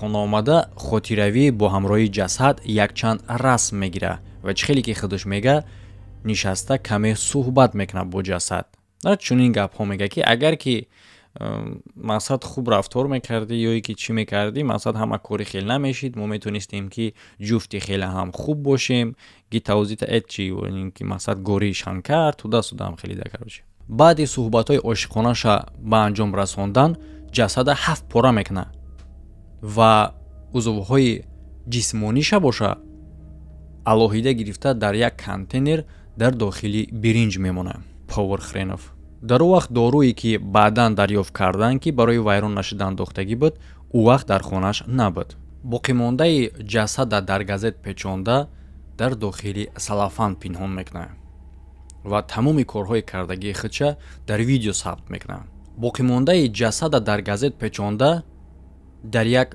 хона омада хотиравӣ бо ҳамроҳии ҷасад якчанд расм мегира ва чӣ хеле ки худаш мега нишаста каме суҳбат мекунад бо ҷасад. Чунин гапҳо мега ки агар ки мақсад хуб рафтор мекардӣ ё ки чӣ мекардӣ, мақсад ҳама кори хел намешид, мо метонистем ки ҷуфти хеле ҳам хуб бошем, ки тавзита эчи ки мақсад горишан кард туда-судам хеле да карочи. Баъди суҳбатҳои ошиқонаша ба анҷом расондан ҷасада 7 пора мекунад ва узвҳои ҷисмониша боша алоҳида гирифта дар як контейнер дар дохили биринҷ мемонад. Повар Хренов дар он вақт доруе ки баъдан дарёфт карданд ки барои вайрон нашудан дохтагӣ буд, ӯ вақт дар хонаш набуд. Боқимондаи ҷасада дар газет печонда дар дохили салафан пинҳон мекунад ва тамоми корҳои кардагии худша дар видео сабт мекунад. Боқимондаи ҷасада дар газет печонда дар як